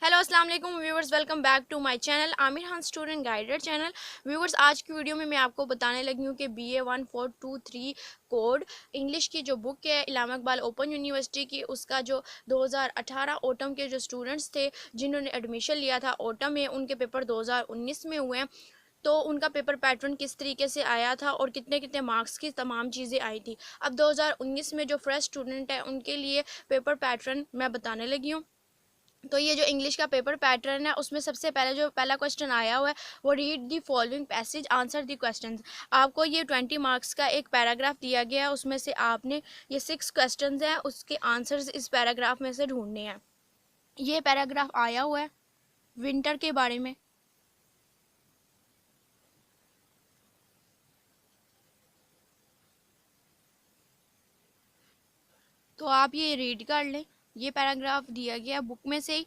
Hello अस्सलाम वालेकुम viewers, welcome back to my channel Aamir Khan student guided channel. Viewers, आज की वीडियो में मैं आपको बताने लगी हूँ कि BA 1423 कोड इंग्लिश की जो बुक है इलामा इकबाल ओपन यूनिवर्सिटी की, उसका जो 2018 ऑटम के जो स्टूडेंट्स थे जिन्होंने एडमिशन लिया था ऑटम में, उनके पेपर 2019 में हुए हैं। तो उनका पेपर पैटर्न किस तरीके से आया था और कितने कितने मार्क्स की तमाम चीज़ें आई थी। अब 2019 में जो फ्रेश स्टूडेंट है उनके लिए पेपर पैटर्न मैं बताने लगी हूँ। तो ये जो इंग्लिश का पेपर पैटर्न है उसमें सबसे पहले जो पहला क्वेश्चन आया हुआ है वो read the following passage answer the questions. आपको ये 20 मार्क्स का एक पैराग्राफ दिया गया है, उसमें से आपने ये 6 क्वेश्चंस हैं उसके आंसर्स इस पैराग्राफ में से ढूंढने हैं। ये पैराग्राफ आया हुआ है विंटर के बारे में। तो आप ये रीड कर लें, ये पैराग्राफ दिया गया बुक में से ही।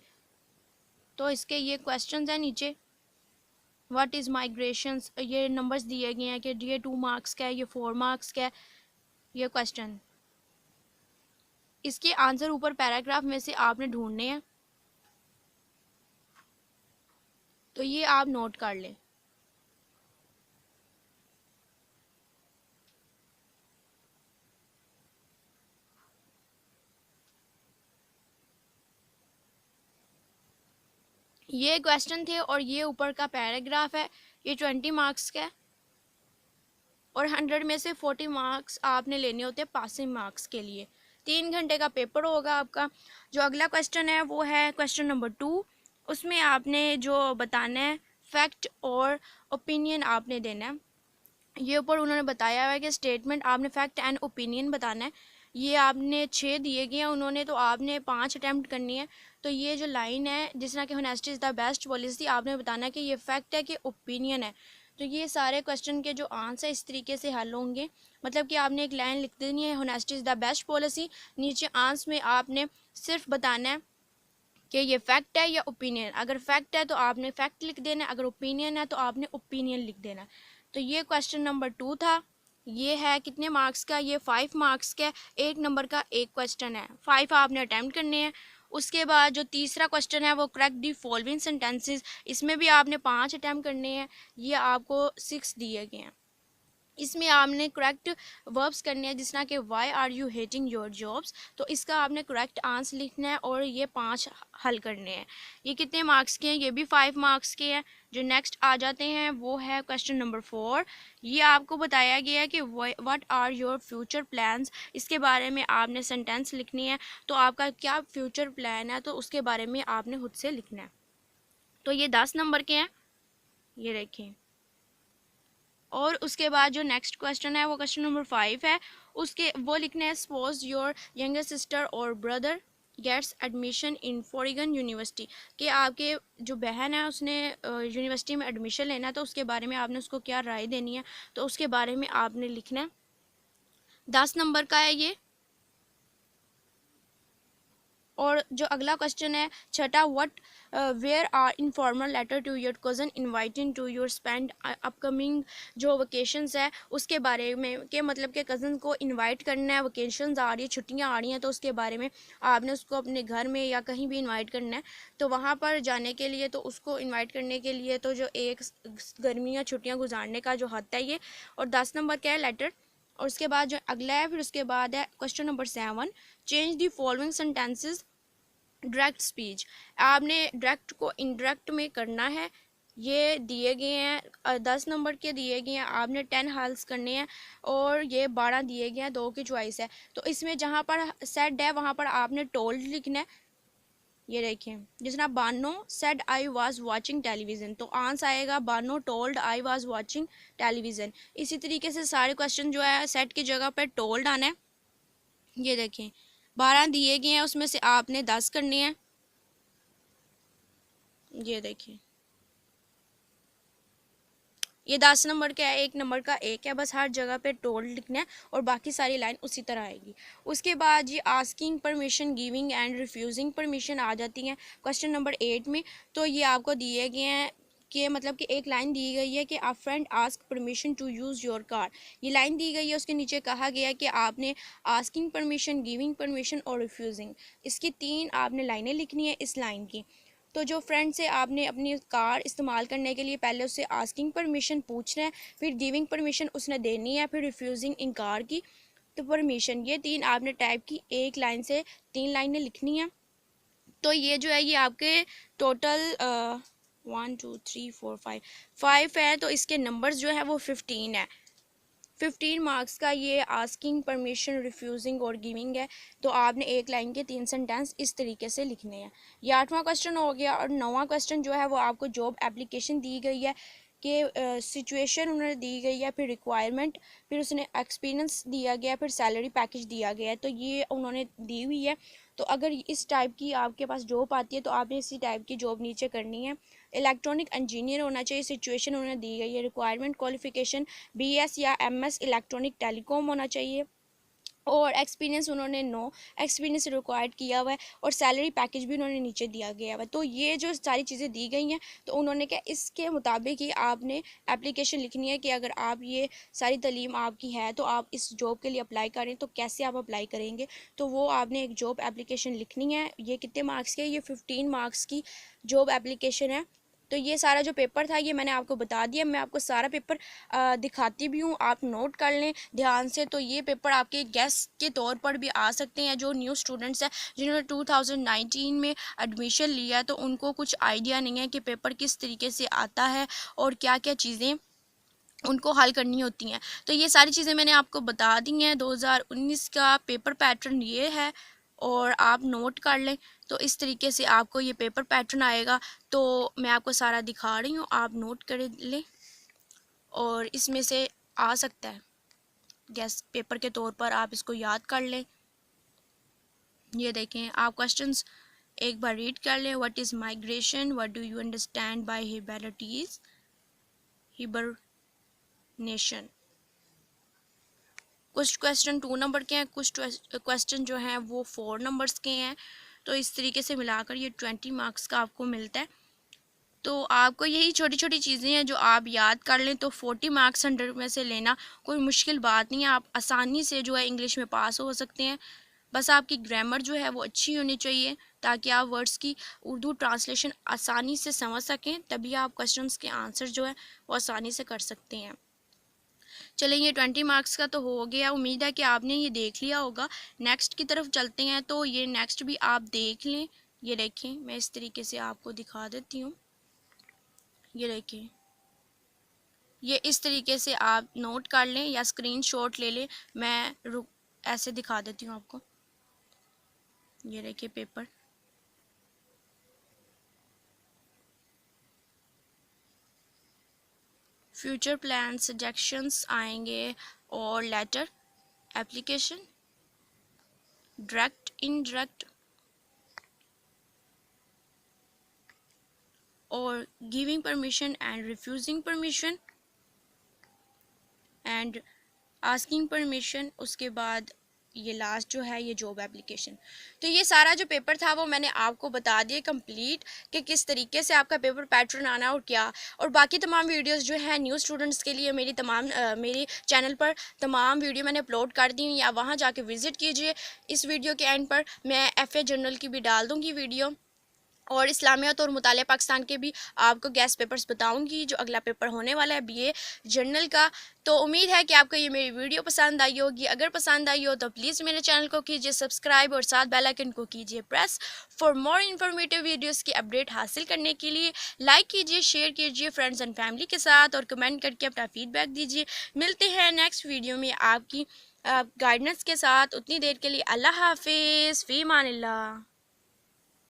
तो इसके ये क्वेश्चंस हैं नीचे। व्हाट इज़ माइग्रेशंस, ये नंबर्स दिए गए हैं कि ये 2 मार्क्स का है, ये 4 मार्क्स का है, ये क्वेश्चन। इसके आंसर ऊपर पैराग्राफ में से आपने ढूंढने हैं, तो ये आप नोट कर लें। ये क्वेश्चन थे और ये ऊपर का पैराग्राफ है। ये 20 मार्क्स का है और 100 में से 40 मार्क्स आपने लेने होते हैं पासिंग मार्क्स के लिए। 3 घंटे का पेपर होगा आपका। जो अगला क्वेश्चन है वो है क्वेश्चन नंबर 2। उसमें आपने जो बताना है फैक्ट और ओपिनियन आपने देना है। ये ऊपर उन्होंने बताया हुआ है कि स्टेटमेंट आपने फैक्ट एंड ओपिनियन बताना है। ये आपने 6 दिए गए हैं उन्होंने, तो आपने 5 अटैम्प्ट करनी है। तो ये जो लाइन है जिस तरह की honesty is the best policy, आपने बताना है कि ये फैक्ट है कि ओपिनियन है। तो ये सारे क्वेश्चन के जो आंसर इस तरीके से हल होंगे, मतलब कि आपने एक लाइन लिख देनी है honesty is the best policy, नीचे आंसर में आपने सिर्फ बताना है कि ये फैक्ट है या ओपिनियन। अगर फैक्ट है तो आपने फैक्ट लिख देना है, अगर ओपिनियन है तो आपने ओपिनियन लिख देना है। तो ये क्वेश्चन नंबर 2 था। ये है कितने मार्क्स का, ये 5 मार्क्स का, 1 नंबर का एक क्वेश्चन है, 5 आपने अटैम्प्ट करने हैं। उसके बाद जो तीसरा क्वेश्चन है वो करेक्ट दी फॉलोइंग सेंटेंसेस, इसमें भी आपने 5 अटैम्प्ट करने हैं। ये आपको 6 दिए गए हैं। इसमें आपने करेक्ट वर्ब्स करने हैं, जिस तरह के why are you hating your jobs, तो इसका आपने करेक्ट आंसर लिखना है और ये 5 हल करने हैं। ये कितने मार्क्स के हैं, ये भी 5 मार्क्स के हैं। जो नेक्स्ट आ जाते हैं वो है क्वेश्चन नंबर 4। ये आपको बताया गया है कि what are your future plans, इसके बारे में आपने सेंटेंस लिखनी है। तो आपका क्या फ्यूचर प्लान है तो उसके बारे में आपने खुद से लिखना है। तो ये 10 नंबर के हैं, ये देखें। और उसके बाद जो नेक्स्ट क्वेश्चन है वो क्वेश्चन नंबर 5 है। उसके वो लिखना है सपोज योर यंगर सिस्टर और brother gets admission in foreign university, कि आपके जो बहन है उसने यूनिवर्सिटी में एडमिशन लेना है, तो उसके बारे में आपने उसको क्या राय देनी है, तो उसके बारे में आपने लिखना है। 10 नंबर का है ये। और जो अगला क्वेश्चन है छठा, what were are informal letter to your cousin inviting to your spend upcoming, जो वकेशंस है उसके बारे में, के मतलब के कज़न को इनवाइट करना है, वकेशंस आ रही है, छुट्टियां आ रही हैं, तो उसके बारे में आपने उसको अपने घर में या कहीं भी इनवाइट करना है। तो वहाँ पर जाने के लिए, तो उसको इन्वाइट करने के लिए तो जो एक गर्मी या छुट्टियाँ गुजारने का जो हद है ये। और 10 नंबर का है लेटर। और उसके बाद जो अगला है, फिर उसके बाद है question number 7, change the following sentences direct speech. आपने डायरेक्ट को इनडायरेक्ट में करना है। ये दिए गए हैं 10 नंबर के दिए गए हैं, आपने 10 हल्स करने हैं। और ये 12 दिए गए हैं, 2 की चॉइस है। तो इसमें जहाँ पर सेड है वहाँ पर आपने टोल्ड लिखना है। ये देखिए, जिस तरह Bano said I was watching television, तो आंसर आएगा Bano told I was watching television. इसी तरीके से सारे क्वेश्चन जो है सेट की जगह पर टोल्ड आना है। ये देखें 12 दिए गए हैं, उसमें से आपने 10 करने हैं। ये देखिए, ये 10 नंबर का है, 1 नंबर का 1 है, बस हर जगह पे टोल्ड लिखना है और बाकी सारी लाइन उसी तरह आएगी। उसके बाद ये asking permission, giving and refusing permission आ जाती हैं क्वेश्चन नंबर 8 में। तो ये आपको दिए गए हैं कि मतलब कि एक लाइन दी गई है कि a friend ask permission to use your car. ये लाइन दी गई है, उसके नीचे कहा गया है कि आपने आस्किंग परमिशन, गिविंग परमिशन और रिफ्यूजिंग, इसकी 3 आपने लाइनें लिखनी है इस लाइन की। तो जो फ्रेंड से आपने अपनी कार इस्तेमाल करने के लिए पहले उससे आस्किंग परमिशन पूछना है, फिर गिविंग परमिशन उसने देनी है, फिर रिफ्यूजिंग इनकार की तो परमिशन, ये 3 आपने टाइप की एक लाइन से 3 लाइनें लिखनी है। तो ये जो है ये आपके टोटल 1 2 3 4 5 है, तो इसके नंबर्स जो है वो 15 है। 15 मार्क्स का ये आस्किंग परमिशन रिफ्यूजिंग और गिविंग है। तो आपने एक लाइन के 3 सेंटेंस इस तरीके से लिखने हैं। ये 8वां क्वेश्चन हो गया। और 9वां क्वेश्चन जो है वो आपको जॉब एप्लीकेशन दी गई है कि सिचुएशन उन्होंने दी गई है, फिर रिक्वायरमेंट, फिर उसने एक्सपीरियंस दिया गया, फिर सैलरी पैकेज दिया गया है, तो ये उन्होंने दी हुई है। तो अगर इस टाइप की आपके पास जॉब आती है तो आपने इसी टाइप की जॉब नीचे करनी है। इलेक्ट्रॉनिक इंजीनियर होना चाहिए, सिचुएशन उन्हें दी गई है। रिक्वायरमेंट क्वालिफिकेशन BS या MS इलेक्ट्रॉनिक टेलीकॉम होना चाहिए। और एक्सपीरियंस उन्होंने 9 एक्सपीरियंस रिक्वायर्ड किया हुआ है। और सैलरी पैकेज भी उन्होंने नीचे दिया गया हुआ है। तो ये जो सारी चीज़ें दी गई हैं तो उन्होंने क्या इसके मुताबिक ही आपने एप्लीकेशन लिखनी है कि अगर आप ये सारी तालीम आपकी है तो आप इस जॉब के लिए अप्लाई करें, तो कैसे आप अप्लाई करेंगे। तो वो आपने एक जॉब एप्लीकेशन लिखनी है। ये कितने मार्क्स की है, ये 15 मार्क्स की जॉब एप्लीकेशन है। तो ये सारा जो पेपर था ये मैंने आपको बता दिया। मैं आपको सारा पेपर दिखाती भी हूँ, आप नोट कर लें ध्यान से। तो ये पेपर आपके गेस्ट के तौर पर भी आ सकते हैं। जो न्यू स्टूडेंट्स हैं जिन्होंने 2019 में एडमिशन लिया है तो उनको कुछ आइडिया नहीं है कि पेपर किस तरीके से आता है और क्या क्या चीज़ें उनको हल करनी होती हैं। तो ये सारी चीज़ें मैंने आपको बता दी हैं। 2019 का पेपर पैटर्न ये है और आप नोट कर लें। तो इस तरीके से आपको ये पेपर पैटर्न आएगा। तो मैं आपको सारा दिखा रही हूँ, आप नोट कर लें और इसमें से आ सकता है गेस्ट पेपर के तौर पर, आप इसको याद कर लें। ये देखें, आप क्वेश्चंस एक बार रीड कर लें। What is migration, what do you understand by हिबेरिटीज, हिबरनेशन। कुछ क्वेश्चन 2 नंबर के हैं, कुछ क्वेश्चन जो हैं वो 4 नंबर्स के हैं। तो इस तरीके से मिलाकर ये 20 मार्क्स का आपको मिलता है। तो आपको यही छोटी छोटी चीज़ें हैं जो आप याद कर लें तो 40 मार्क्स 100 में से लेना कोई मुश्किल बात नहीं है। आप आसानी से जो है इंग्लिश में पास हो सकते हैं। बस आपकी ग्रामर जो है वो अच्छी होनी चाहिए ताकि आप वर्ड्स की उर्दू ट्रांसलेशन आसानी से समझ सकें, तभी आप क्वेश्चंस के आंसर जो है वो आसानी से कर सकते हैं। चलिए, ये 20 मार्क्स का तो हो गया। उम्मीद है कि आपने ये देख लिया होगा। नेक्स्ट की तरफ चलते हैं। तो ये नेक्स्ट भी आप देख लें। ये देखें, मैं इस तरीके से आपको दिखा देती हूँ। ये देखें, ये इस तरीके से आप नोट कर लें या स्क्रीनशॉट ले लें। मैं ऐसे दिखा देती हूँ आपको। ये देखिए पेपर, फ्यूचर प्लान, सजेशंस आएंगे और लेटर, एप्लीकेशन, डायरेक्ट, इनडायरेक्ट और giving permission and refusing permission and asking permission. उसके बाद ये लास्ट जो है ये जॉब एप्लीकेशन। तो ये सारा जो पेपर था वो मैंने आपको बता दिया कंप्लीट कि किस तरीके से आपका पेपर पैटर्न आना और क्या। और बाकी तमाम वीडियोस जो है न्यू स्टूडेंट्स के लिए मेरी चैनल पर तमाम वीडियो मैंने अपलोड कर दी, या वहाँ जाके विज़िट कीजिए। इस वीडियो के एंड पर मैं FA जनरल की भी डाल दूँगी वीडियो, और इस्लामियत और मुतालिया पाकिस्तान के भी आपको गेस्ट पेपर्स बताऊंगी जो अगला पेपर होने वाला है BA जनरल का। तो उम्मीद है कि आपको ये मेरी वीडियो पसंद आई होगी। अगर पसंद आई हो तो प्लीज़ मेरे चैनल को कीजिए सब्सक्राइब और साथ बेल आइकन को कीजिए press. For more informative videos की अपडेट हासिल करने के लिए लाइक कीजिए, शेयर कीजिए फ्रेंड्स एंड फैमिली के साथ, और कमेंट करके अपना फीडबैक दीजिए। मिलते हैं नेक्स्ट वीडियो में आपकी गाइडेंस के साथ। उतनी देर के लिए अल्लाह हाफिज़, फ़ी अमानिल्लाह।